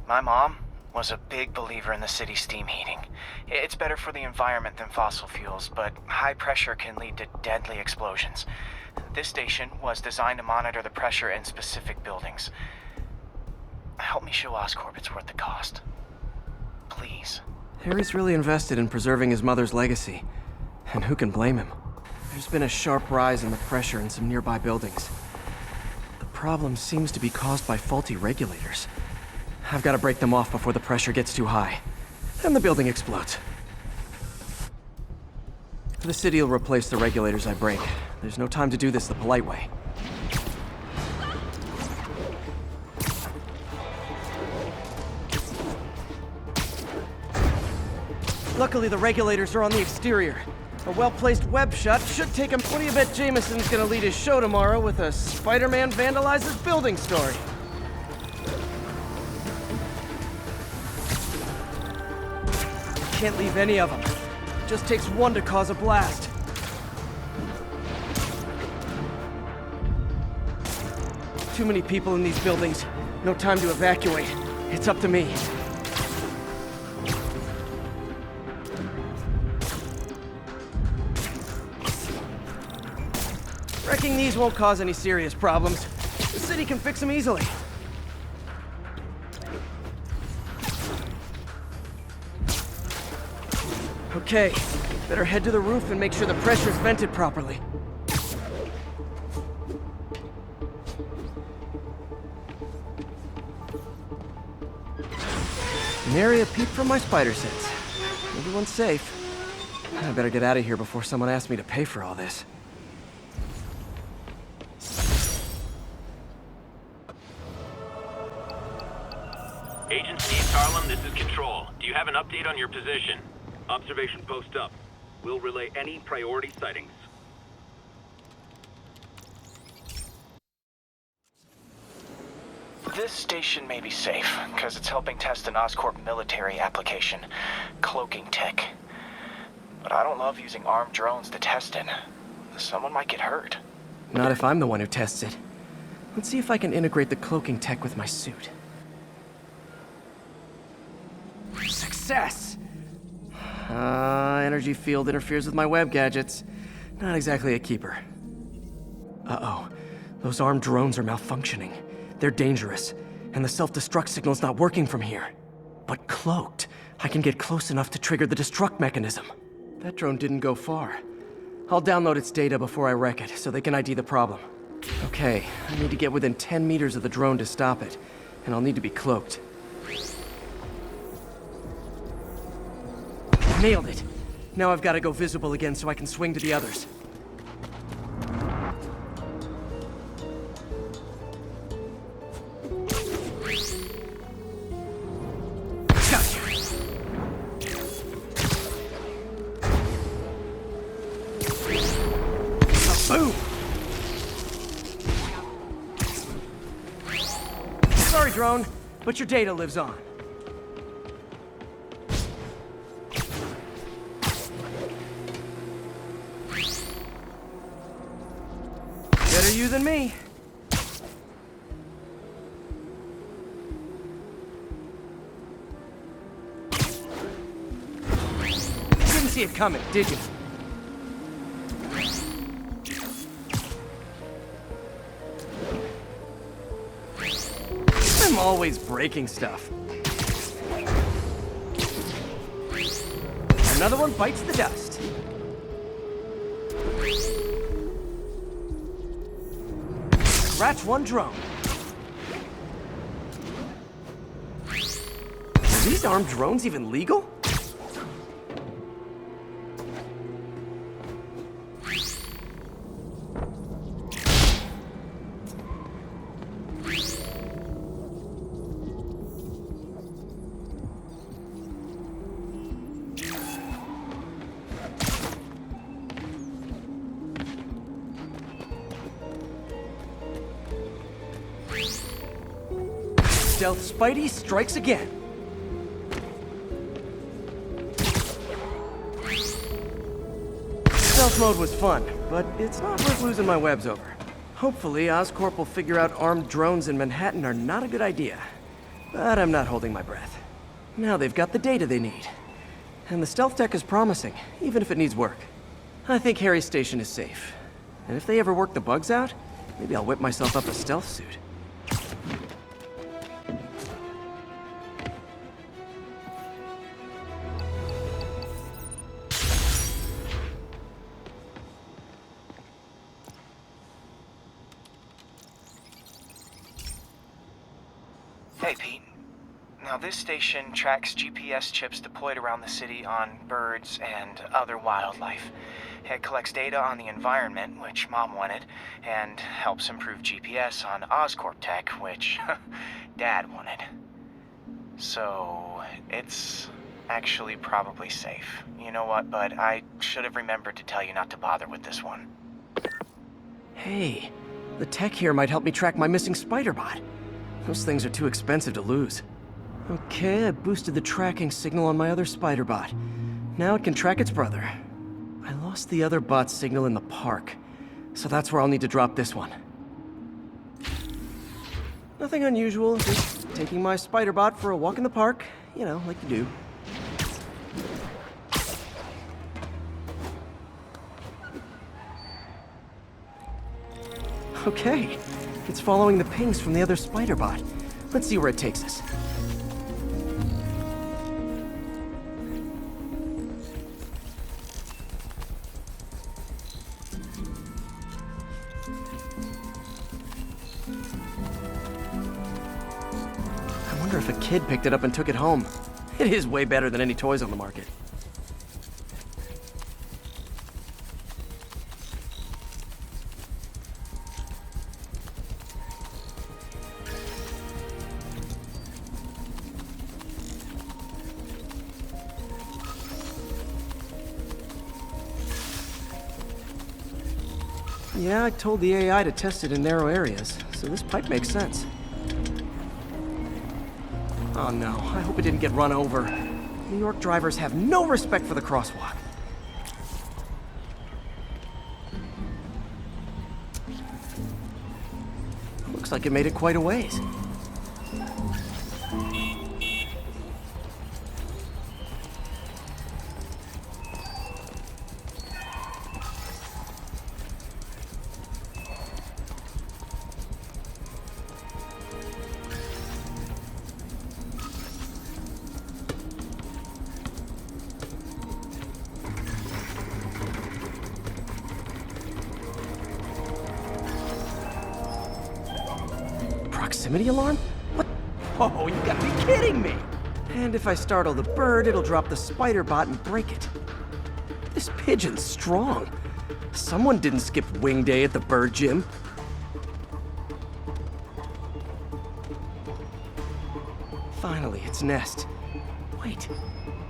My mom was a big believer in the city's steam heating. It's better for the environment than fossil fuels, but high pressure can lead to deadly explosions. This station was designed to monitor the pressure in specific buildings. Help me show Oscorp it's worth the cost. Please. Harry's really invested in preserving his mother's legacy. And who can blame him? There's been a sharp rise in the pressure in some nearby buildings. The problem seems to be caused by faulty regulators. I've got to break them off before the pressure gets too high. And the building explodes. The city will replace the regulators I break. There's no time to do this the polite way. Luckily, the regulators are on the exterior. A well-placed web shot should take him. What do you bet Jameson's gonna lead his show tomorrow with a Spider-Man vandalizes building story? Can't leave any of them. Just takes one to cause a blast. Too many people in these buildings. No time to evacuate. It's up to me. Wrecking these won't cause any serious problems. The city can fix them easily. Okay, better head to the roof and make sure the pressure's vented properly. Nary a peep from my spider sense. Everyone's safe. I better get out of here before someone asks me to pay for all this. Agency East Harlem, this is Control. Do you have an update on your position? Observation post up. We'll relay any priority sightings. This station may be safe, because it's helping test an Oscorp military application, cloaking tech. But I don't love using armed drones to test it. Someone might get hurt. Not if I'm the one who tests it. Let's see if I can integrate the cloaking tech with my suit. Success! Energy field interferes with my web gadgets. Not exactly a keeper. Uh-oh. Those armed drones are malfunctioning. They're dangerous, and the self-destruct signal's not working from here. But cloaked, I can get close enough to trigger the destruct mechanism. That drone didn't go far. I'll download its data before I wreck it, so they can ID the problem. Okay, I need to get within 10 meters of the drone to stop it, and I'll need to be cloaked. Nailed it! Now I've got to go visible again so I can swing to the others. Gotcha! Boom! Sorry, drone, but your data lives on. Better you than me. Didn't see it coming, did you? I'm always breaking stuff. Another one bites the dust. Scratch one drone. Are these armed drones even legal? Stealth Spidey strikes again. Stealth mode was fun, but it's not worth losing my webs over. Hopefully, Oscorp will figure out armed drones in Manhattan are not a good idea. But I'm not holding my breath. Now they've got the data they need. And the stealth tech is promising, even if it needs work. I think Harry's station is safe. And if they ever work the bugs out, maybe I'll whip myself up a stealth suit. Hey, Pete. Now, this station tracks GPS chips deployed around the city on birds and other wildlife. It collects data on the environment, which Mom wanted, and helps improve GPS on Oscorp tech, which Dad wanted. So, it's actually probably safe. You know what, bud? I should have remembered to tell you not to bother with this one. Hey, the tech here might help me track my missing spider bot. Those things are too expensive to lose. Okay, I boosted the tracking signal on my other spider bot. Now it can track its brother. I lost the other bot's signal in the park, so that's where I'll need to drop this one. Nothing unusual, just taking my spider bot for a walk in the park, you know, like you do. Okay, it's following the pings from the other spider bot. Let's see where it takes us. I wonder if a kid picked it up and took it home. It is way better than any toys on the market. Yeah, I told the AI to test it in narrow areas, so this pipe makes sense. Oh no, I hope it didn't get run over. New York drivers have no respect for the crosswalk. Looks like it made it quite a ways. Proximity alarm? What? Oh, you gotta be kidding me! And if I startle the bird, it'll drop the spider bot and break it. This pigeon's strong. Someone didn't skip wing day at the bird gym. Finally, its nest. Wait,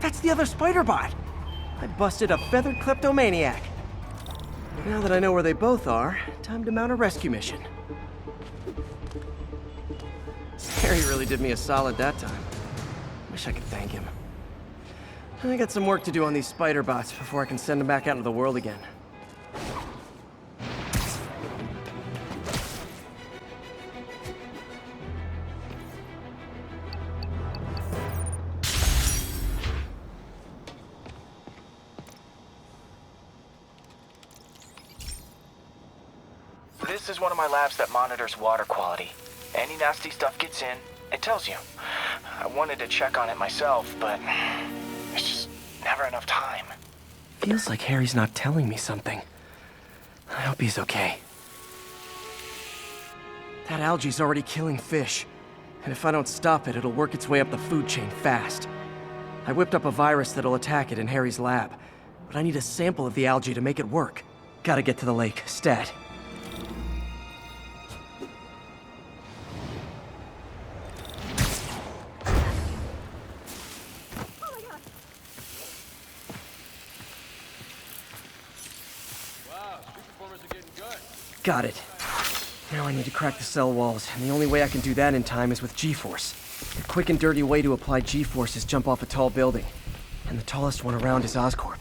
that's the other spider bot! I busted a feathered kleptomaniac. Now that I know where they both are, time to mount a rescue mission. Harry really did me a solid that time. Wish I could thank him. I got some work to do on these spider bots before I can send them back out into the world again. This is one of my labs that monitors water quality. Any nasty stuff gets in, it tells you. I wanted to check on it myself, but there's just never enough time. Feels like Harry's not telling me something. I hope he's okay. That algae's already killing fish. And if I don't stop it, it'll work its way up the food chain fast. I whipped up a virus that'll attack it in Harry's lab. But I need a sample of the algae to make it work. Gotta get to the lake, stat. Got it. Now I need to crack the cell walls, and the only way I can do that in time is with G-Force. The quick and dirty way to apply G-Force is jump off a tall building. And the tallest one around is Oscorp.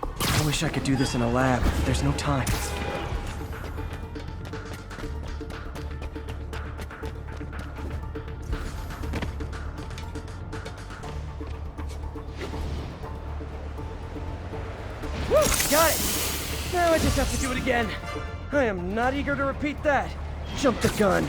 I wish I could do this in a lab, but there's no time. Got it! Now I just have to do it again. I am not eager to repeat that. Jump the gun.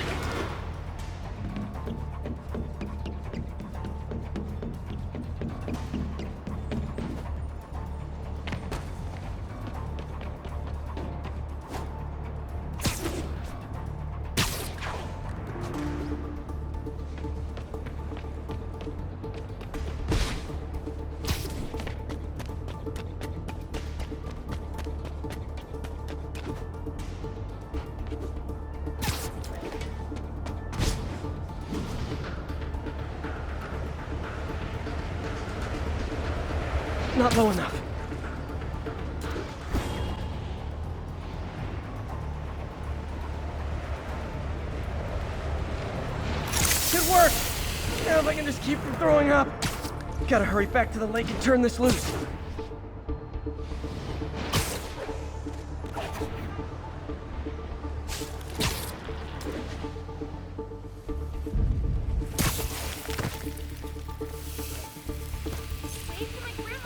Not low enough. Good work! Now if I can just keep from throwing up. Gotta hurry back to the lake and turn this loose.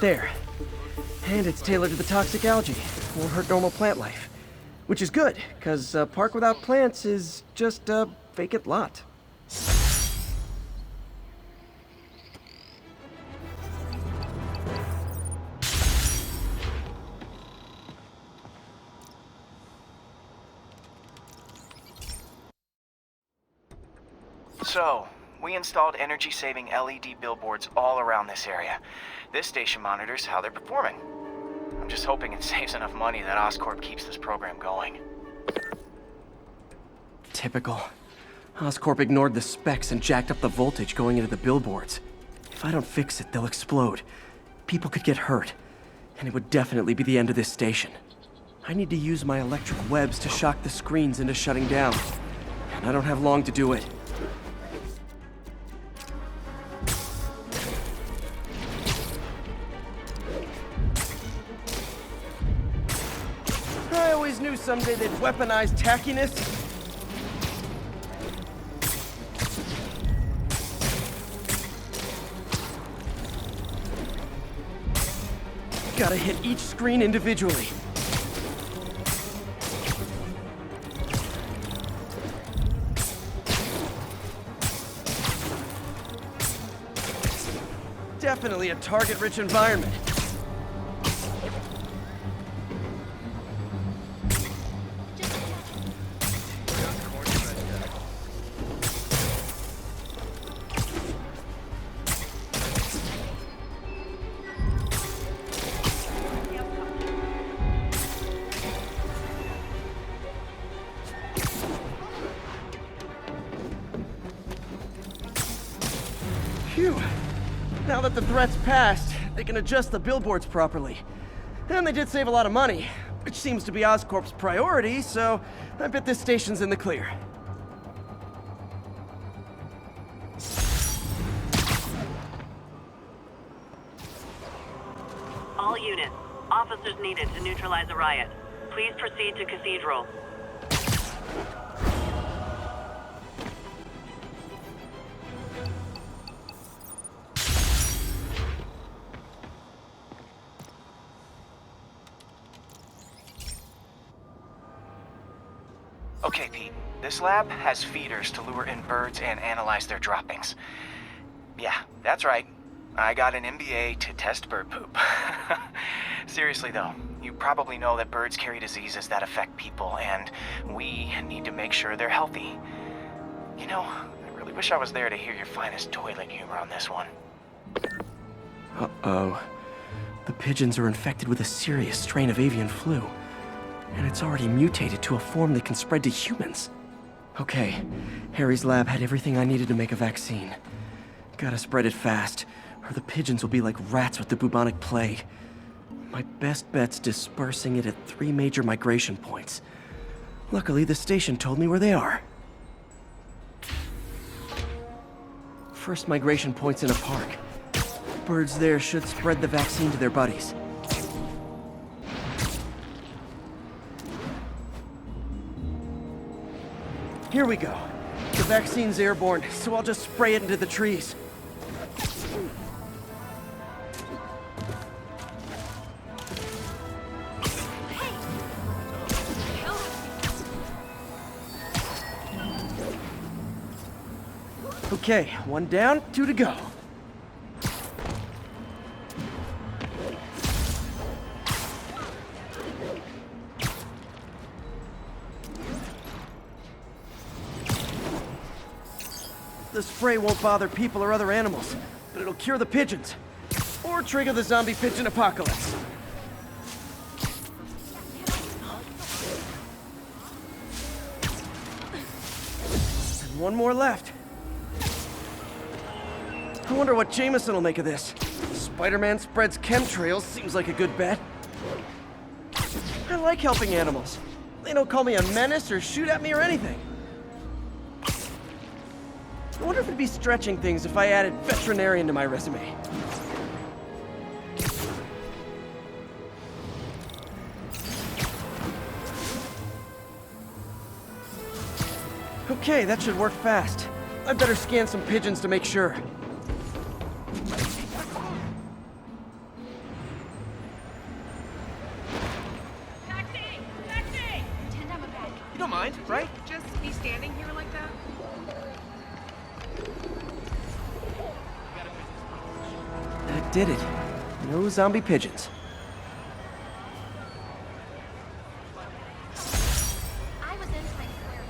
There. And it's tailored to the toxic algae. Won't hurt normal plant life. Which is good, because a park without plants is just a vacant lot. So, we installed energy-saving LED billboards all around this area. This station monitors how they're performing. I'm just hoping it saves enough money that Oscorp keeps this program going. Typical. Oscorp ignored the specs and jacked up the voltage going into the billboards. If I don't fix it, they'll explode. People could get hurt. And it would definitely be the end of this station. I need to use my electric webs to shock the screens into shutting down. And I don't have long to do it. I always knew someday they'd weaponize tackiness. Gotta hit each screen individually. Definitely a target-rich environment. Phew. Now that the threat's passed, they can adjust the billboards properly. And they did save a lot of money, which seems to be Oscorp's priority, so I bet this station's in the clear. All units, officers needed to neutralize a riot. Please proceed to Cathedral. Okay, Pete. This lab has feeders to lure in birds and analyze their droppings. Yeah, that's right. I got an MBA to test bird poop. Seriously though, you probably know that birds carry diseases that affect people, and we need to make sure they're healthy. You know, I really wish I was there to hear your finest toilet humor on this one. Uh-oh. The pigeons are infected with a serious strain of avian flu. And it's already mutated to a form that can spread to humans. Okay, Harry's lab had everything I needed to make a vaccine. Gotta spread it fast, or the pigeons will be like rats with the bubonic plague. My best bet's dispersing it at 3 major migration points. Luckily, the station told me where they are. First migration point's in a park. Birds there should spread the vaccine to their buddies. Here we go. The vaccine's airborne, so I'll just spray it into the trees. Okay, one down, two to go. The spray won't bother people or other animals, but it'll cure the pigeons. Or trigger the zombie pigeon apocalypse. And one more left. I wonder what Jameson will make of this. Spider-Man spreads chemtrails seems like a good bet. I like helping animals. They don't call me a menace or shoot at me or anything. I wonder if it'd be stretching things if I added veterinarian to my resume. Okay, that should work fast. I'd better scan some pigeons to make sure. Taxi! Taxi! Pretend I'm a bad guy. You don't mind, right? Just be standing here like that? That did it. No zombie pigeons. I was in Times Square.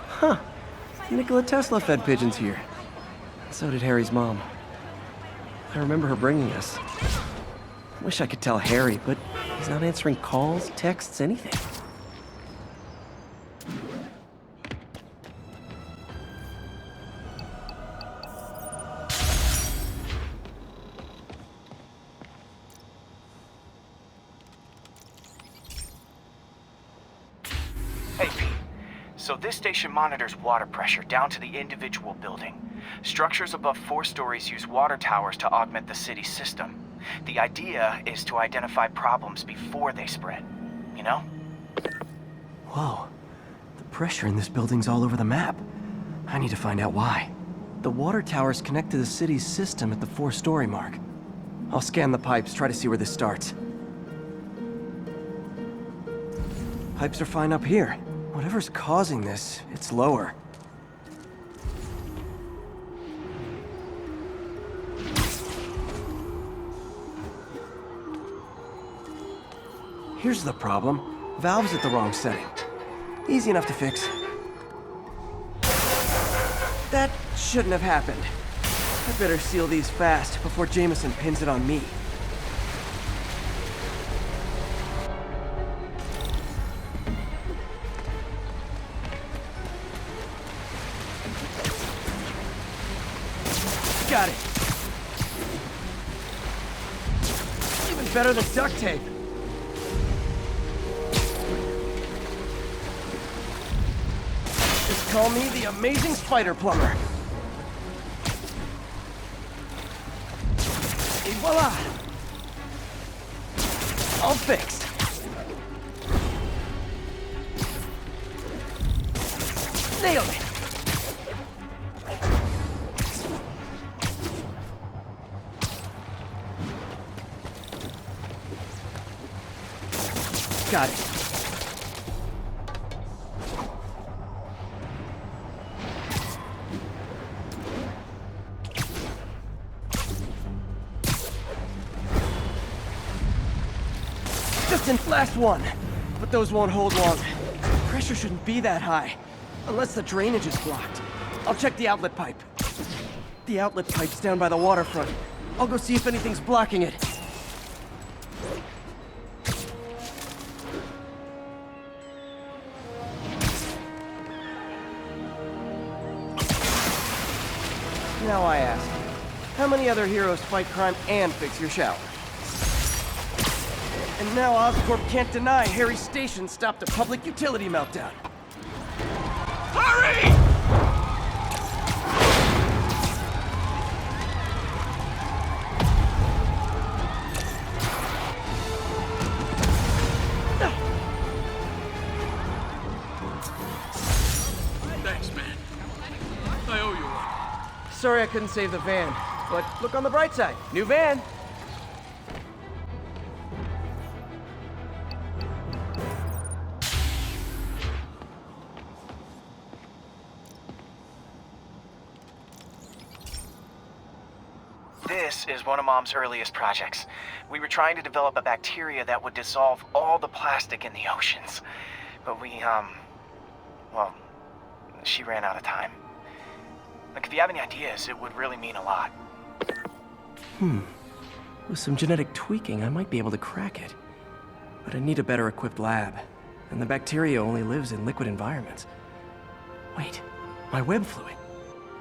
Huh. Nikola Tesla fed pigeons here. So did Harry's mom. I remember her bringing us. Wish I could tell Harry, but he's not answering calls, texts, anything. Hey, Pete. So this station monitors water pressure down to the individual building. Structures above 4 stories use water towers to augment the city's system. The idea is to identify problems before they spread, you know? Whoa. The pressure in this building's all over the map. I need to find out why. The water towers connect to the city's system at the 4-story mark. I'll scan the pipes, try to see where this starts. Pipes are fine up here. Whatever's causing this, it's lower. Here's the problem. Valve's at the wrong setting. Easy enough to fix. That shouldn't have happened. I better seal these fast before Jameson pins it on me. Got it. Even better than duct tape. Just call me the amazing spider plumber. Et voila! All fixed. Nailed it. Got it. Just in last one. But those won't hold long. Pressure shouldn't be that high. Unless the drainage is blocked. I'll check the outlet pipe. The outlet pipe's down by the waterfront. I'll go see if anything's blocking it. Now I ask, how many other heroes fight crime and fix your shower? And now Oscorp can't deny Harry's station stopped a public utility meltdown. Hurry! Thanks, man. I owe you one. Sorry I couldn't save the van, but look on the bright side. New van. This is one of Mom's earliest projects. We were trying to develop a bacteria that would dissolve all the plastic in the oceans. But well, she ran out of time. Like, if you have any ideas, it would really mean a lot. With some genetic tweaking, I might be able to crack it. But I need a better equipped lab. And the bacteria only lives in liquid environments. Wait, my web fluid.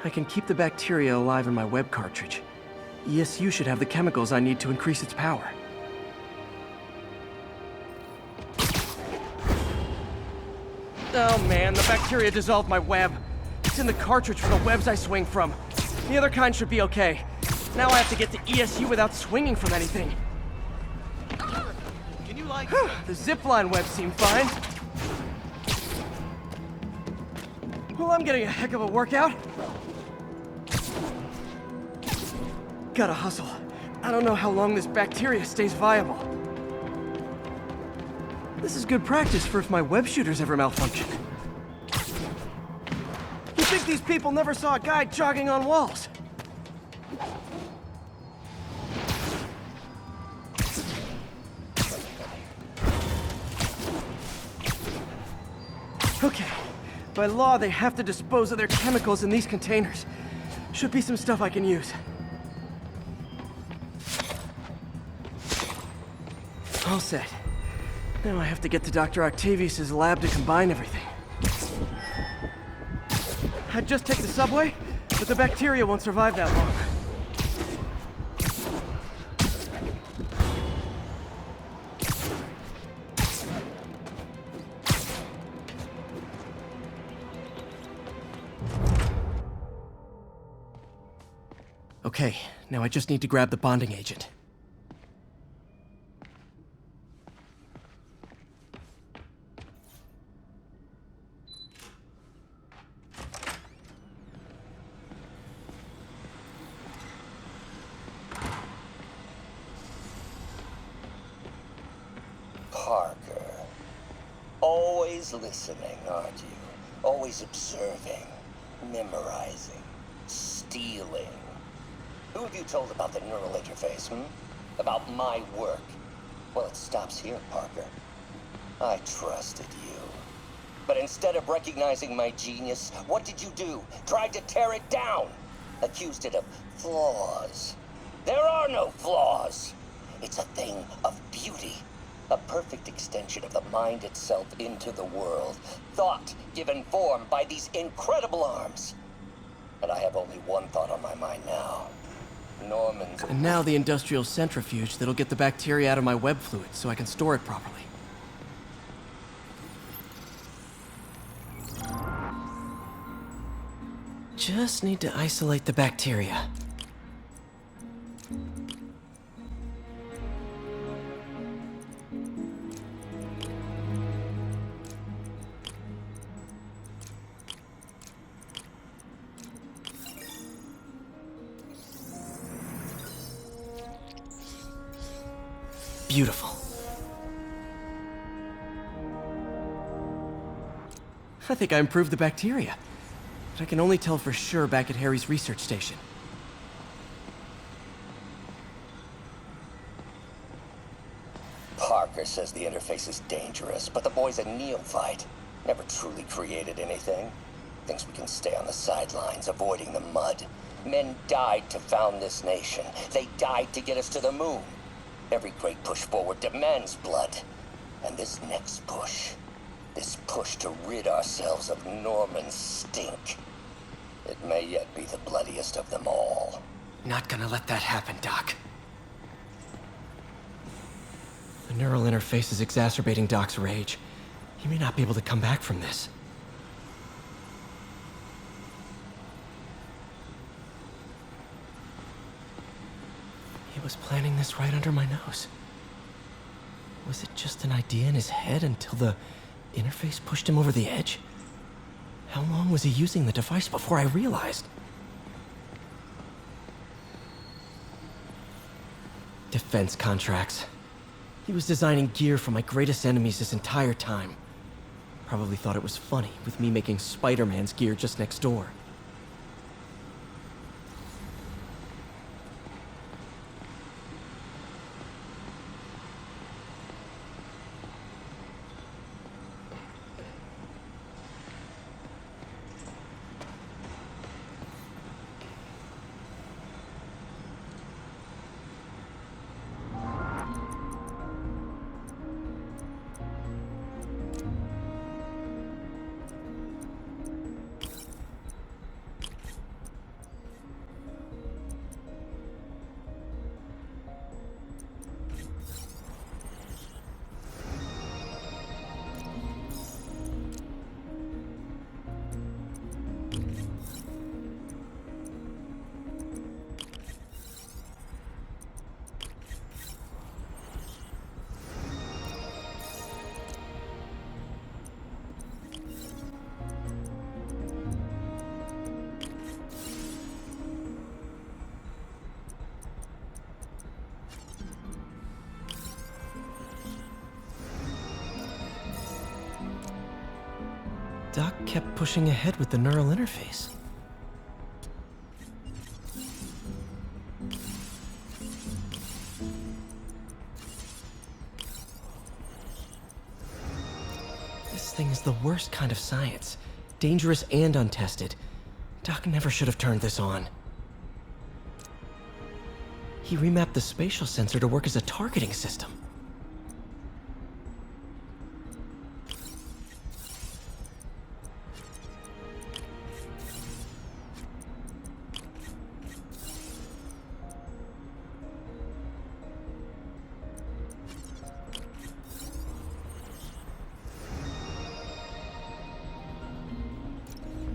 I can keep the bacteria alive in my web cartridge. ESU should have the chemicals I need to increase its power. Oh man, the bacteria dissolved my web. It's in the cartridge for the webs I swing from. The other kind should be okay. Now I have to get to ESU without swinging from anything. Can you, like... The zipline webs seem fine. Well, I'm getting a heck of a workout. Gotta hustle. I don't know how long this bacteria stays viable. This is good practice for if my web shooters ever malfunction. You think these people never saw a guy jogging on walls? Okay. By law, they have to dispose of their chemicals in these containers. Should be some stuff I can use. All set. Now I have to get to Dr. Octavius' lab to combine everything. I'd just take the subway, but the bacteria won't survive that long. Okay, now I just need to grab the bonding agent. Parker. Always listening, aren't you? Always observing, memorizing, stealing. Who have you told about the neural interface, About my work? Well, it stops here, Parker. I trusted you. But instead of recognizing my genius, what did you do? Tried to tear it down. Accused it of flaws. There are no flaws. It's a thing of beauty. A perfect extension of the mind itself into the world. Thought given form by these incredible arms. And I have only one thought on my mind now. Norman's... And now the industrial centrifuge that'll get the bacteria out of my web fluid so I can store it properly. Just need to isolate the bacteria. Beautiful. I think I improved the bacteria. But I can only tell for sure back at Harry's research station. Parker says the interface is dangerous, but the boy's a neophyte. Never truly created anything. Thinks we can stay on the sidelines, avoiding the mud. Men died to found this nation. They died to get us to the moon. Every great push forward demands blood. And this next push, this push to rid ourselves of Norman's stink, it may yet be the bloodiest of them all. Not gonna let that happen, Doc. The neural interface is exacerbating Doc's rage. He may not be able to come back from this. He was planning this right under my nose. Was it just an idea in his head until the interface pushed him over the edge? How long was he using the device before I realized? Defense contracts. He was designing gear for my greatest enemies this entire time. Probably thought it was funny with me making Spider-Man's gear just next door. Doc kept pushing ahead with the neural interface. This thing is the worst kind of science. Dangerous and untested. Doc never should have turned this on. He remapped the spatial sensor to work as a targeting system.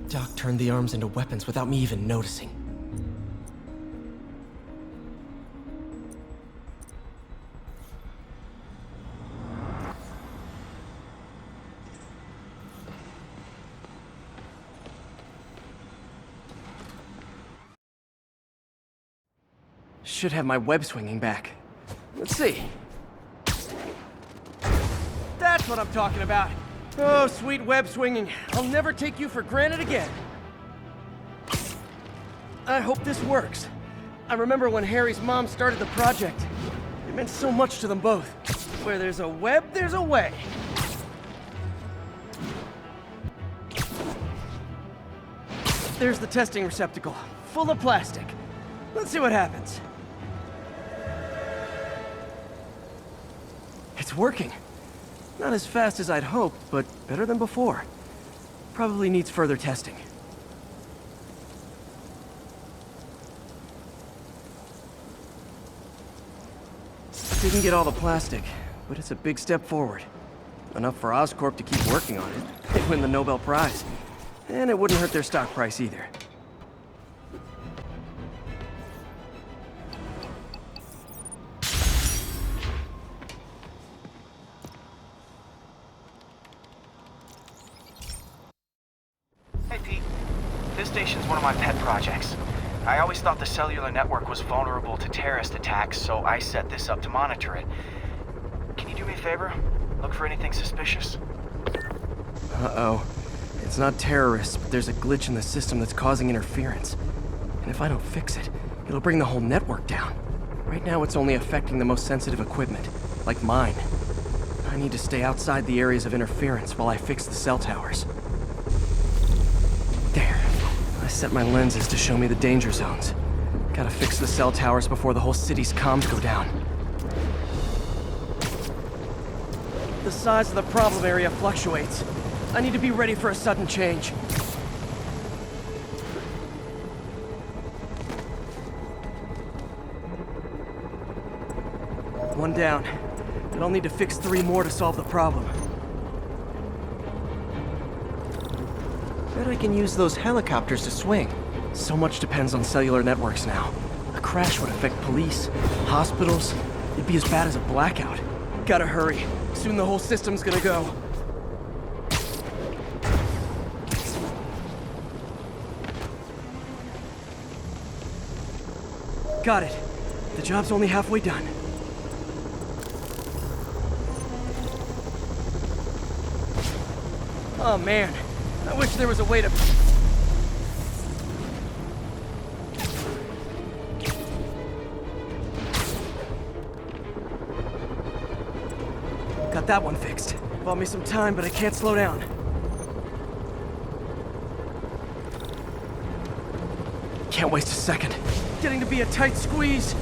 Doc turned the arms into weapons without me even noticing. Should have my web swinging back. Let's see. That's what I'm talking about. Oh, sweet web swinging. I'll never take you for granted again. I hope this works. I remember when Harry's mom started the project. It meant so much to them both. Where there's a web, there's a way. There's the testing receptacle, full of plastic. Let's see what happens. It's working. Not as fast as I'd hoped, but better than before. Probably needs further testing. Didn't get all the plastic, but it's a big step forward. Enough for Oscorp to keep working on it. They'd win the Nobel Prize. And it wouldn't hurt their stock price either. Hey, Pete. This station's one of my pet projects. I always thought the cellular network was vulnerable to terrorist attacks, so I set this up to monitor it. Can you do me a favor? Look for anything suspicious? Uh-oh. It's not terrorists, but there's a glitch in the system that's causing interference. And if I don't fix it, it'll bring the whole network down. Right now, it's only affecting the most sensitive equipment, like mine. I need to stay outside the areas of interference while I fix the cell towers. There. I set my lenses to show me the danger zones. Gotta fix the cell towers before the whole city's comms go down. The size of the problem area fluctuates. I need to be ready for a sudden change. One down. But I'll need to fix 3 more to solve the problem. Bet I can use those helicopters to swing. So much depends on cellular networks now. A crash would affect police, hospitals. It'd be as bad as a blackout. Gotta hurry. Soon the whole system's gonna go. Got it. The job's only halfway done. Oh man, I wish there was a way to... Got that one fixed. Bought me some time, but I can't slow down. Can't waste a second. Getting to be a tight squeeze.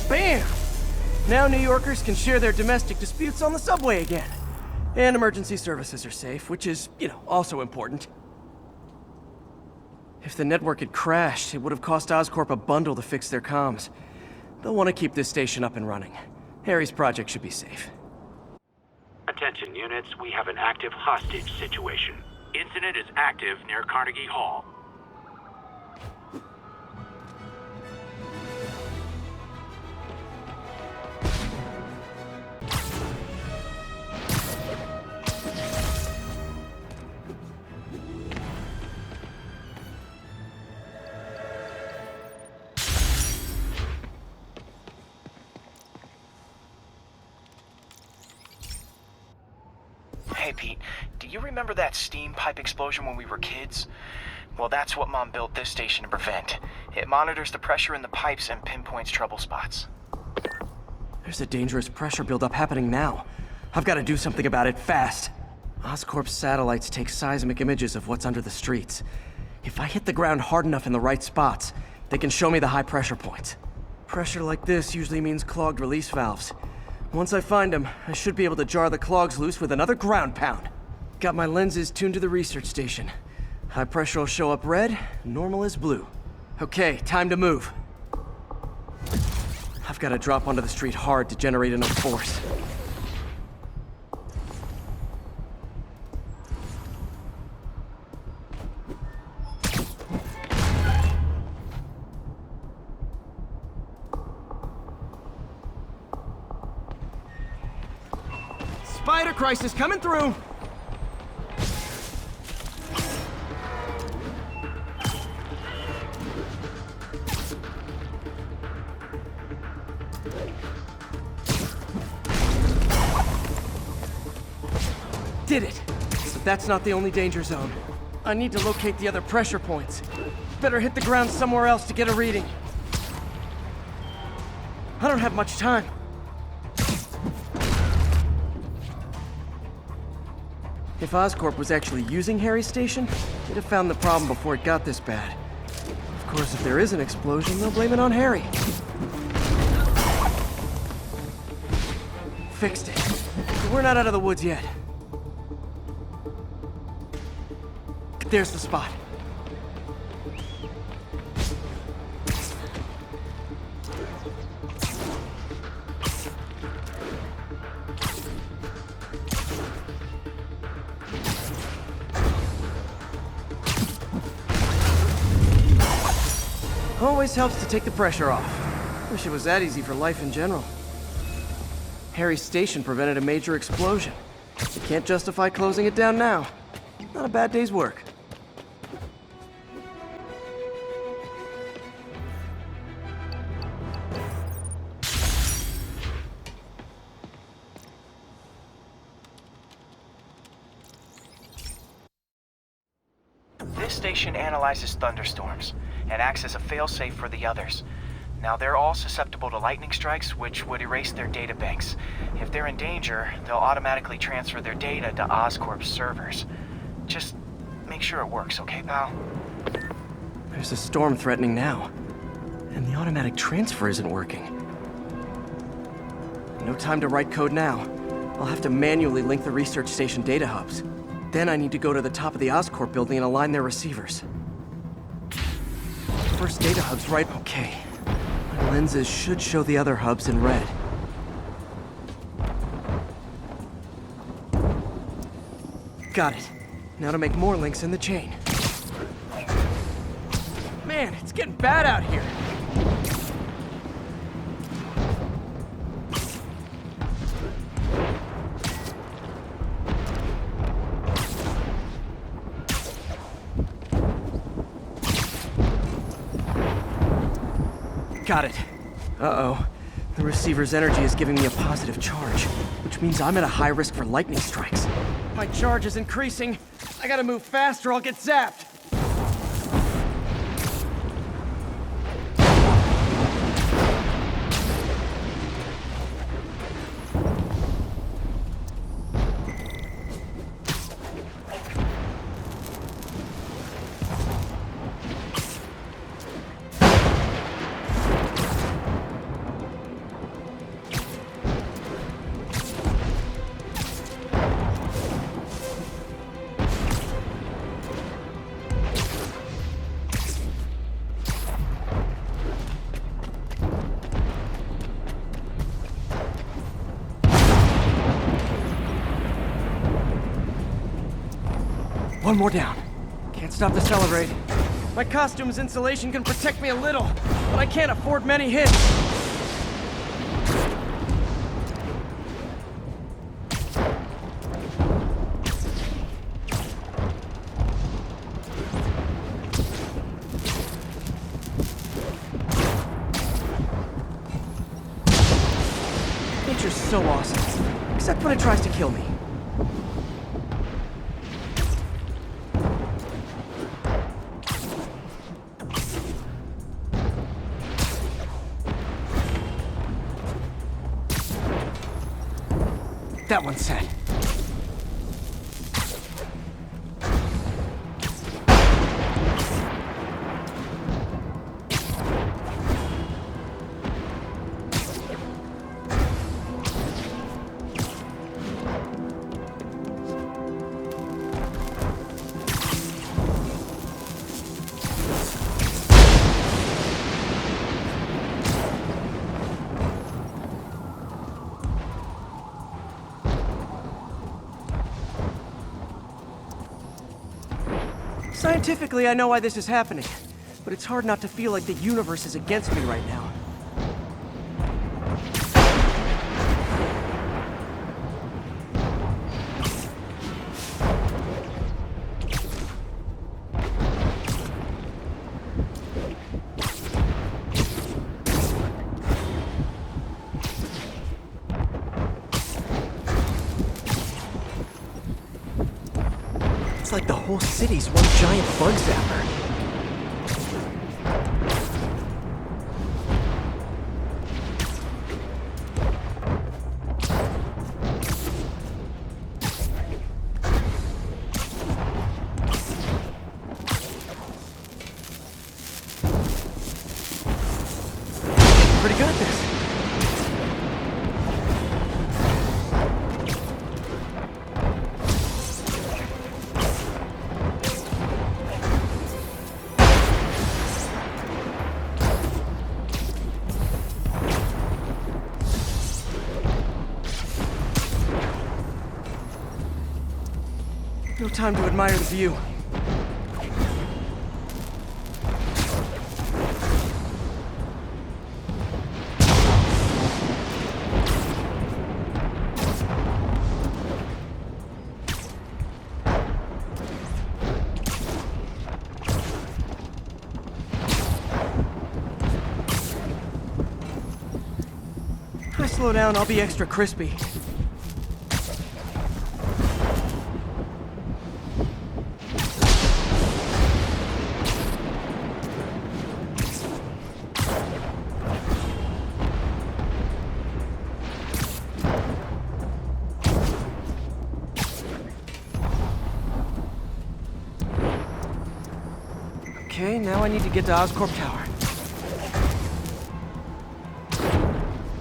Bam! Now New Yorkers can share their domestic disputes on the subway again. And emergency services are safe, which is, also important. If the network had crashed, it would have cost Oscorp a bundle to fix their comms. They'll want to keep this station up and running. Harry's project should be safe. Attention units, we have an active hostage situation. Incident is active near Carnegie Hall. Hey, Pete, do you remember that steam pipe explosion when we were kids? Well, that's what Mom built this station to prevent. It monitors the pressure in the pipes and pinpoints trouble spots. There's a dangerous pressure buildup happening now. I've got to do something about it fast. Oscorp's satellites take seismic images of what's under the streets. If I hit the ground hard enough in the right spots, they can show me the high pressure points. Pressure like this usually means clogged release valves. Once I find them, I should be able to jar the clogs loose with another ground pound. Got my lenses tuned to the research station. High pressure will show up red, normal is blue. Okay, time to move. I've got to drop onto the street hard to generate enough force. Spider crisis coming through! Did it! But that's not the only danger zone. I need to locate the other pressure points. Better hit the ground somewhere else to get a reading. I don't have much time. If Oscorp was actually using Harry's station, they'd have found the problem before it got this bad. Of course, if there is an explosion, they'll blame it on Harry. Fixed it. But we're not out of the woods yet. There's the spot. Always helps to take the pressure off. Wish it was that easy for life in general. Harry's station prevented a major explosion. You can't justify closing it down now. Not a bad day's work. This station analyzes thunderstorms and acts as a failsafe for the others. Now, they're all susceptible to lightning strikes, which would erase their data banks. If they're in danger, they'll automatically transfer their data to Oscorp's servers. Just make sure it works, okay, pal? There's a storm threatening now, and the automatic transfer isn't working. No time to write code now. I'll have to manually link the research station data hubs. Then I need to go to the top of the Oscorp building and align their receivers. First data hub's right. Okay. My lenses should show the other hubs in red. Got it. Now to make more links in the chain. Man, it's getting bad out here. Got it. Uh-oh. The receiver's energy is giving me a positive charge, which means I'm at a high risk for lightning strikes. My charge is increasing. I gotta move fast or I'll get zapped. One more down. Can't stop to celebrate. My costume's insulation can protect me a little, but I can't afford many hits. Nature's so awesome, except when it tries to kill me. that one set. Scientifically, I know why this is happening, but it's hard not to feel like the universe is against me right now. It's like the whole city's one giant bug zapper. Pretty good at this. No time to admire the view. If I slow down, I'll be extra crispy. Okay, now I need to get to Oscorp Tower.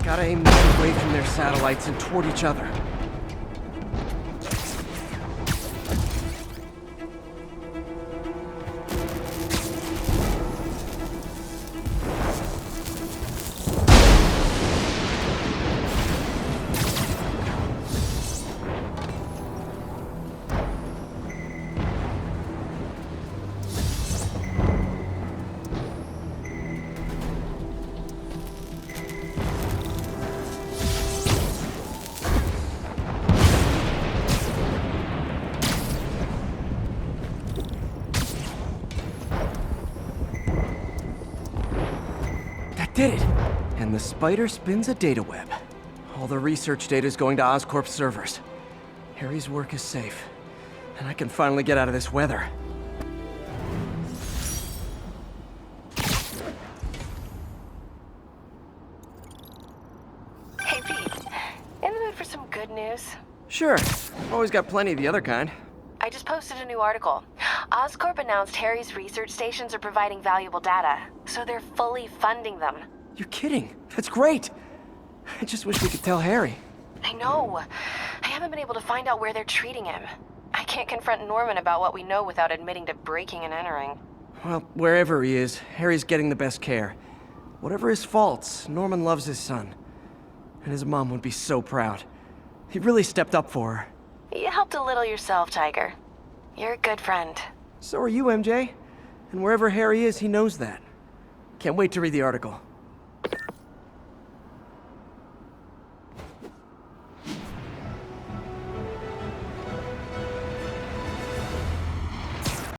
Gotta aim this away from their satellites and toward each other. Did it! And the spider spins a data web. All the research data is going to Oscorp's servers. Harry's work is safe, and I can finally get out of this weather. Hey Pete, in the mood for some good news? Sure, always got plenty of the other kind. I just posted a new article. Oscorp announced Harry's research stations are providing valuable data, so they're fully funding them. You're kidding. That's great. I just wish we could tell Harry. I know. I haven't been able to find out where they're treating him. I can't confront Norman about what we know without admitting to breaking and entering. Well, wherever he is, Harry's getting the best care. Whatever his faults, Norman loves his son. And his mom would be so proud. He really stepped up for her. You helped a little yourself, Tiger. You're a good friend. So are you, MJ. And wherever Harry is, he knows that. Can't wait to read the article.